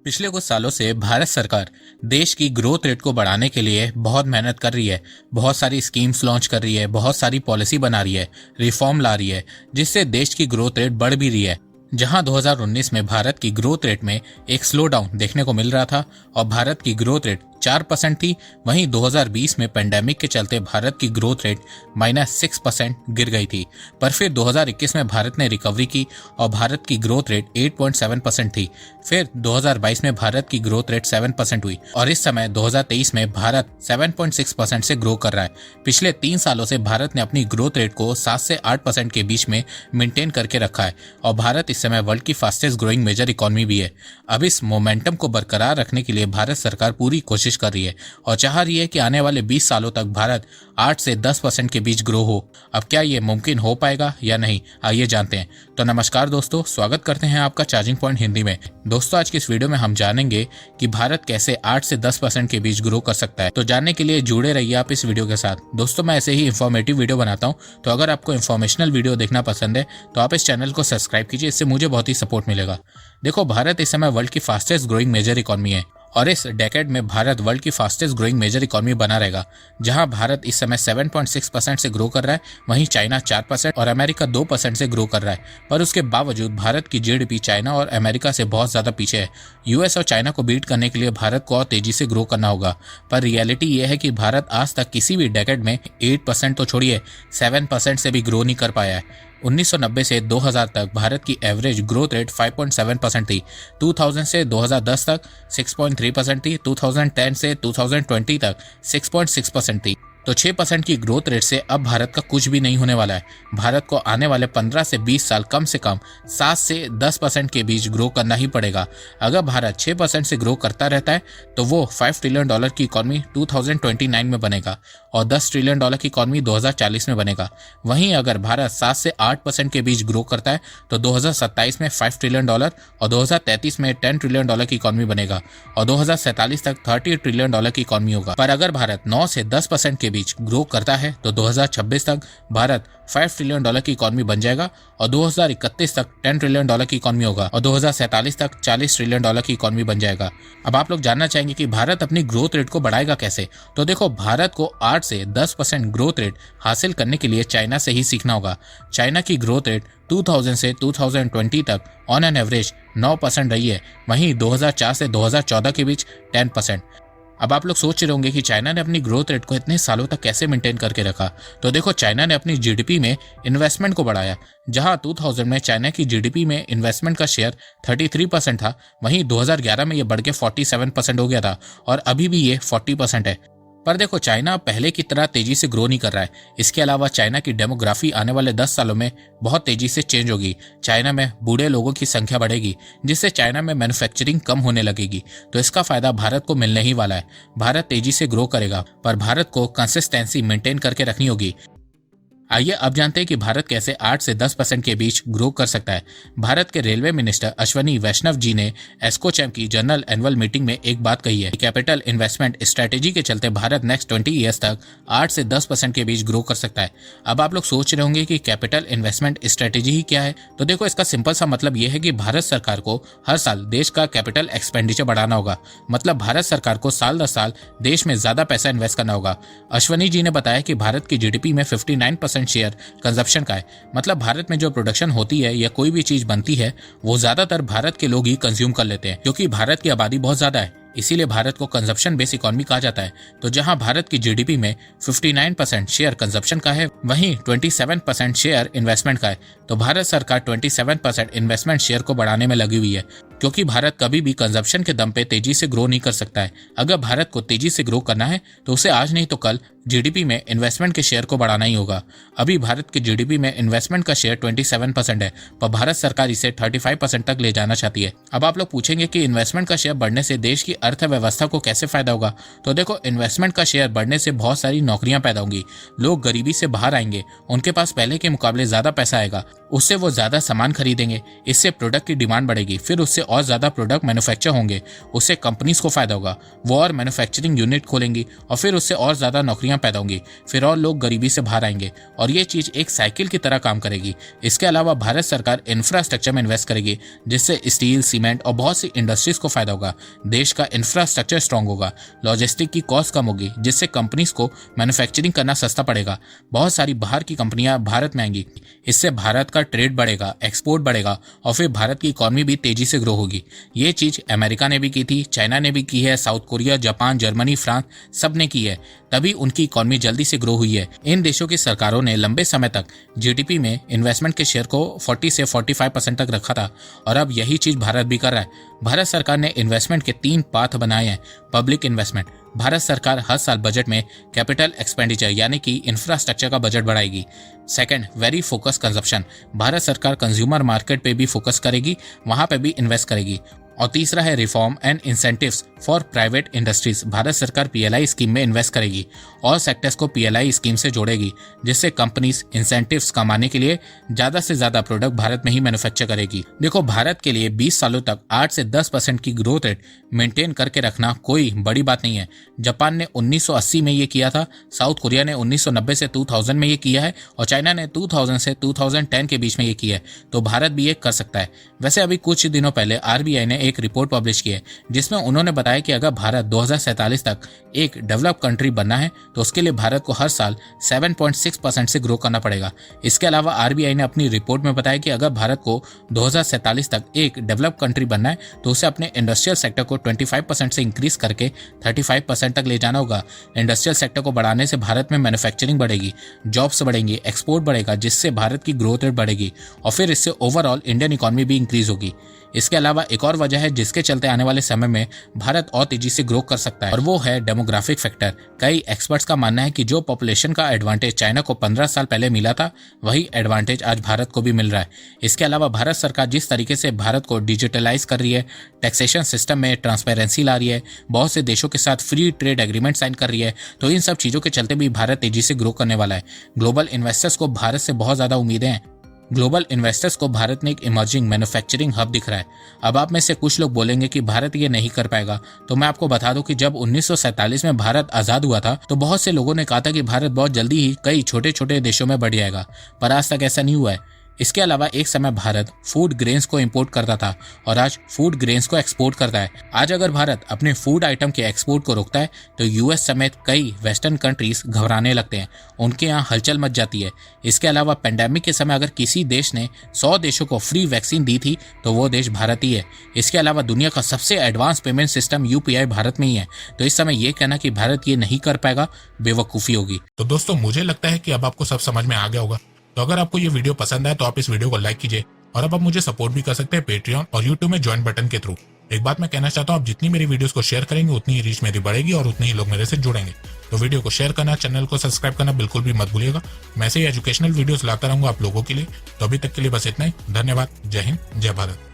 पिछले कुछ सालों से भारत सरकार देश की ग्रोथ रेट को बढ़ाने के लिए बहुत मेहनत कर रही है। बहुत सारी स्कीम्स लॉन्च कर रही है, बहुत सारी पॉलिसी बना रही है, रिफॉर्म ला रही है, जिससे देश की ग्रोथ रेट बढ़ भी रही है। जहां 2019 में भारत की ग्रोथ रेट में एक स्लो डाउन देखने को मिल रहा था और भारत की ग्रोथ रेट 4% थी, वहीं 2020 में पेंडेमिक के चलते भारत की ग्रोथ रेट -6% गिर गई थी। पर फिर 2021 में भारत ने रिकवरी की और भारत की ग्रोथ रेट 8.7% थी। फिर 2022 में भारत की ग्रोथ रेट 7% हुई और इस समय 2023 में भारत 7.6% से ग्रो कर रहा है। पिछले 3 सालों से भारत ने अपनी ग्रोथ रेट को 7 से 8% के बीच में मेंटेन करके रखा है और भारत इस समय वर्ल्ड की फास्टेस्ट ग्रोइंग मेजर इकोनॉमी भी है। अब इस मोमेंटम को बरकरार रखने के लिए भारत सरकार पूरी कोशिश कर रही है और चाह रही है कि आने वाले 20 सालों तक भारत 8 से 10% के बीच ग्रो हो। अब क्या ये मुमकिन हो पाएगा या नहीं, आइए जानते हैं। तो नमस्कार दोस्तों, स्वागत करते हैं आपका चार्जिंग पॉइंट हिंदी में। दोस्तों, आज की इस वीडियो में हम जानेंगे कि भारत कैसे 8 से 10% के बीच ग्रो कर सकता है। तो जानने के लिए जुड़े रहिए आप इस वीडियो के साथ। दोस्तों, मैं ऐसे ही इंफॉर्मेटिव वीडियो बनाता हूँ, तो अगर आपको इंफॉर्मेशनल वीडियो देखना पसंद है तो आप इस चैनल को सब्सक्राइब कीजिए, इससे मुझे बहुत ही सपोर्ट मिलेगा। देखो, भारत इस समय वर्ल्ड की फास्टेस्ट ग्रोइंग मेजर इकोनॉमी है और इस डेकेड में भारत वर्ल्ड की फास्टेस्ट ग्रोइंग मेजर इकोनॉमी बना रहेगा। जहां भारत इस समय 7.6% से ग्रो कर रहा है, वहीं चाइना 4% और अमेरिका 2% से ग्रो कर रहा है। पर उसके बावजूद भारत की जीडीपी चाइना और अमेरिका से बहुत ज्यादा पीछे है। यूएस और चाइना को बीट करने के लिए भारत को और तेजी से ग्रो करना होगा। पर रियलिटी ये है कि भारत आज तक किसी भी डेकेड में 8% तो छोड़िए 7% से भी ग्रो नहीं कर पाया है। 1990 से 2000 तक भारत की एवरेज ग्रोथ रेट 5.7% थी। 2000 से 2010 तक 6.3% थी। 2010 से 2020 तक 6.6% थी। तो 6% की ग्रोथ रेट से अब भारत का कुछ भी नहीं होने वाला है। भारत को आने वाले 15 से 20 साल कम से कम 7 से 10% के बीच ग्रो करना ही पड़ेगा। अगर भारत 6% से ग्रो करता रहता है तो वो $5 ट्रिलियन की इकोनॉमी 2029 में बनेगा और $10 ट्रिलियन की इकोनॉमी 2040 में बनेगा। वहीं अगर भारत 7 से 8% के बीच ग्रो करता है तो 2027 में $5 ट्रिलियन और 2033 में $10 ट्रिलियन की इकोनॉमी बनेगा और 2047 तक $30 ट्रिलियन की इकोनॉमी होगा। पर अगर भारत 9 से 10% के बीच ग्रो करता है तो 2026 तक भारत $5 ट्रिलियन की इकोनॉमी बन जाएगा और 2031 तक $10 ट्रिलियन की इकोनॉमी होगा और 2047 तक $40 ट्रिलियन की इकोनॉमी बन जाएगा। अब आप लोग जानना चाहेंगे कि भारत अपनी ग्रोथ रेट को बढ़ाएगा कैसे। तो देखो, भारत को 8 से 10% ग्रोथ रेट हासिल करने के लिए चाइना से ही सीखना होगा। चाइना की ग्रोथ रेट 2000 से 2020 तक ऑन एन एवरेज 9% रही है, वहीं 2004 से 2014 के बीच 10%। अब आप लोग सोच रहे होंगे कि चाइना ने अपनी ग्रोथ रेट को इतने सालों तक कैसे मेंटेन करके रखा। तो देखो, चाइना ने अपनी जीडीपी में इन्वेस्टमेंट को बढ़ाया। जहां 2000 में चाइना की जीडीपी में इन्वेस्टमेंट का शेयर 33% था, वहीं 2011 में ये बढ़ के 47% हो गया था और अभी भी ये 40% है। पर देखो, चाइना पहले की तरह तेजी से ग्रो नहीं कर रहा है। इसके अलावा चाइना की डेमोग्राफी आने वाले 10 सालों में बहुत तेजी से चेंज होगी। चाइना में बूढ़े लोगों की संख्या बढ़ेगी, जिससे चाइना में मैन्युफैक्चरिंग कम होने लगेगी। तो इसका फायदा भारत को मिलने ही वाला है। भारत तेजी से ग्रो करेगा, पर भारत को कंसिस्टेंसी मेंटेन करके रखनी होगी। आइए अब जानते हैं कि भारत कैसे 8 से 10% के बीच ग्रो कर सकता है। भारत के रेलवे मिनिस्टर अश्वनी वैष्णव जी ने एस्कोचैम की जनरल एनुअल मीटिंग में एक बात कही है। कैपिटल इन्वेस्टमेंट स्ट्रेटेजी के चलते भारत नेक्स्ट 20 ईयर्स तक 8 से 10% के बीच ग्रो कर सकता है। अब आप लोग सोच रहे होंगे कि कैपिटल इन्वेस्टमेंट स्ट्रेटेजी ही क्या है। तो देखो, इसका सिंपल सा मतलब यह है कि भारत सरकार को हर साल देश का कैपिटल एक्सपेंडिचर बढ़ाना होगा। मतलब भारत सरकार को साल दर साल देश में ज्यादा पैसा इन्वेस्ट करना होगा। अश्वनी जी ने बताया कि भारत की जीडीपी में 59% शेयर कंजप्शन का है। मतलब भारत में जो प्रोडक्शन होती है या कोई भी चीज बनती है, वो ज्यादातर भारत के लोग ही कंज्यूम कर लेते हैं, क्योंकि भारत की आबादी बहुत ज्यादा है। इसीलिए भारत को कंजप्शन बेस्ड इकोनॉमी कहा जाता है। तो जहां भारत की जीडीपी में 59% शेयर कंजप्शन का है, वहीं 27% शेयर इन्वेस्टमेंट का है। तो भारत सरकार 27% इन्वेस्टमेंट शेयर को बढ़ाने में लगी हुई है, क्योंकि भारत कभी भी कंजप्शन के दम पे तेजी से ग्रो नहीं कर सकता है। अगर भारत को तेजी से ग्रो करना है तो उसे आज नहीं तो कल जीडीपी में इन्वेस्टमेंट के शेयर को बढ़ाना ही होगा। अभी भारत की जीडीपी में इन्वेस्टमेंट का शेयर 27% है, पर भारत सरकार इसे 35% तक ले जाना चाहती है। अब आप लोग पूछेंगे कि इन्वेस्टमेंट का शेयर बढ़ने से देश की अर्थव्यवस्था को कैसे फायदा होगा। तो देखो, इन्वेस्टमेंट का शेयर बढ़ने से बहुत सारी नौकरियां पैदा होंगी, लोग गरीबी से बाहर आएंगे, उनके पास पहले के मुकाबले ज्यादा पैसा आएगा, उससे वो ज्यादा सामान खरीदेंगे, इससे प्रोडक्ट की डिमांड बढ़ेगी, फिर उससे और ज़्यादा प्रोडक्ट मैन्युफैक्चर होंगे, उससे कंपनीज को फायदा होगा, वो और मैन्युफैक्चरिंग यूनिट खोलेंगी और फिर उससे और ज़्यादा नौकरियां पैदा होंगी, फिर और लोग गरीबी से बाहर आएंगे और ये चीज़ एक साइकिल की तरह काम करेगी। इसके अलावा भारत सरकार इंफ्रास्ट्रक्चर में इन्वेस्ट करेगी, जिससे स्टील, सीमेंट और बहुत सी इंडस्ट्रीज को फायदा होगा। देश का इंफ्रास्ट्रक्चर स्ट्रांग होगा, लॉजिस्टिक की कॉस्ट कम होगी, जिससे कंपनीज को मैन्युफैक्चरिंग करना सस्ता पड़ेगा। बहुत सारी बाहर की कंपनियां भारत में आएंगी, इससे भारत का ट्रेड बढ़ेगा, एक्सपोर्ट बढ़ेगा और फिर भारत की इकॉनमी भी तेजी से ग्रो होगी। ये चीज अमेरिका ने भी की थी, चाइना ने भी की है, south Korea, Japan, Germany, France सब ने की है, तभी उनकी इकॉनमी जल्दी से ग्रो हुई है। इन देशों की सरकारों ने लंबे समय तक जीडीपी में इन्वेस्टमेंट के शेयर को 40 से 45% तक रखा था और अब यही चीज भारत भी कर रहा है। भारत सरकार ने इन्वेस्टमेंट के 3 पाथ बनाए हैं। पब्लिक इन्वेस्टमेंट, भारत सरकार हर साल बजट में कैपिटल एक्सपेंडिचर यानी कि इंफ्रास्ट्रक्चर का बजट बढ़ाएगी। Second, very focus consumption, Bharat सरकार कंज्यूमर मार्केट पे भी फोकस करेगी, वहां पे भी इन्वेस्ट करेगी। और तीसरा है reform and incentives for private industries, Bharat सरकार पीएलआई स्कीम में इन्वेस्ट करेगी और सेक्टर्स को पीएलआई स्कीम से जोड़ेगी, जिससे कंपनीज इंसेंटिव्स कमाने के लिए ज्यादा से ज्यादा प्रोडक्ट भारत में ही मैन्युफैक्चर करेगी। देखो, भारत के लिए 20 सालों तक 8 से 10% की ग्रोथ रेट मेंटेन करके रखना कोई बड़ी बात नहीं है। जापान ने 1980 में ये किया था, साउथ कोरिया ने 1990 से 2000 में ये किया है और चाइना ने 2000 से 2010 के बीच में ये किया है, तो भारत भी ये कर सकता है। वैसे अभी कुछ दिनों पहले आरबीआई ने एक रिपोर्ट पब्लिश की है, जिसमें उन्होंने बताया कि अगर भारत 2047 तक एक डेवलप कंट्री बनना है तो उसके लिए भारत को हर साल 7.6% से ग्रो करना पड़ेगा। इसके अलावा आरबीआई ने अपनी रिपोर्ट में बताया कि अगर भारत को 2047 तक एक डेवलप कंट्री बनना है तो उसे अपने इंडस्ट्रियल सेक्टर को 25% से इंक्रीज करके 35% तक ले जाना होगा। इंडस्ट्रियल सेक्टर को बढ़ाने से भारत में मैन्युफैक्चरिंग बढ़ेगी, जॉब्स बढ़ेंगी, एक्सपोर्ट बढ़ेगा, जिससे भारत की ग्रोथ रेट बढ़ेगी और फिर इससे ओवरऑल इंडियन इकॉनमी भी इंक्रीज होगी। इसके अलावा एक और वजह है जिसके चलते आने वाले समय में भारत और तेजी से ग्रो कर सकता है और वो है डेमोग्राफिक फैक्टर। कई एक्सपर्ट्स का मानना है कि जो पॉपुलेशन का एडवांटेज चाइना को 15 साल पहले मिला था, वही एडवांटेज आज भारत को भी मिल रहा है। इसके अलावा भारत सरकार जिस तरीके से भारत को डिजिटलाइज कर रही है, टैक्सेशन सिस्टम में ट्रांसपेरेंसी ला रही है, बहुत से देशों के साथ फ्री ट्रेड एग्रीमेंट साइन कर रही है, तो इन सब चीजों के चलते भी भारत तेजी से ग्रो करने वाला है। ग्लोबल इन्वेस्टर्स को भारत से बहुत ज्यादा उम्मीदें हैं। ग्लोबल इन्वेस्टर्स को भारत में एक इमर्जिंग मैन्युफैक्चरिंग हब दिख रहा है। अब आप में से कुछ लोग बोलेंगे कि भारत ये नहीं कर पाएगा, तो मैं आपको बता दूं कि जब 1947 में भारत आजाद हुआ था तो बहुत से लोगों ने कहा था कि भारत बहुत जल्दी ही कई छोटे छोटे देशों में बढ़ जाएगा, पर आज तक ऐसा नहीं हुआ है। इसके अलावा एक समय भारत फूड ग्रेन्स को इंपोर्ट करता था और आज फूड ग्रेन्स को एक्सपोर्ट करता है। आज अगर भारत अपने फूड आइटम के एक्सपोर्ट को रोकता है तो यूएस समेत कई वेस्टर्न कंट्रीज घबराने लगते हैं, उनके यहाँ हलचल मच जाती है। इसके अलावा पेंडेमिक के समय अगर किसी देश ने 100 देशों को फ्री वैक्सीन दी थी तो वो देश भारत ही है। इसके अलावा दुनिया का सबसे advance payment system UPI Bharat में ही है, तो इस समय ये कहना कि भारत ये नहीं कर पाएगा बेवकूफ़ी होगी। तो दोस्तों, मुझे लगता है कि अब आपको सब समझ में आ गया होगा। तो अगर आपको ये वीडियो पसंद आए तो आप इस वीडियो को लाइक कीजिए और अब आप मुझे सपोर्ट भी कर सकते हैं पेट्रियन और यूट्यूब में ज्वाइन बटन के थ्रू। एक बात मैं कहना चाहता हूँ, आप जितनी मेरी वीडियोस को शेयर करेंगे उतनी ही रीच मेरी बढ़ेगी और उतने ही लोग मेरे से जुड़ेंगे। तो वीडियो को शेयर करना, चैनल को सब्सक्राइब करना बिल्कुल भी मत भूलिएगा। मैं ऐसे ही एजुकेशनल वीडियोस लाता रहूंगा आप लोगों के लिए। तो अभी तक के लिए बस इतना ही। धन्यवाद। जय हिंद, जय भारत।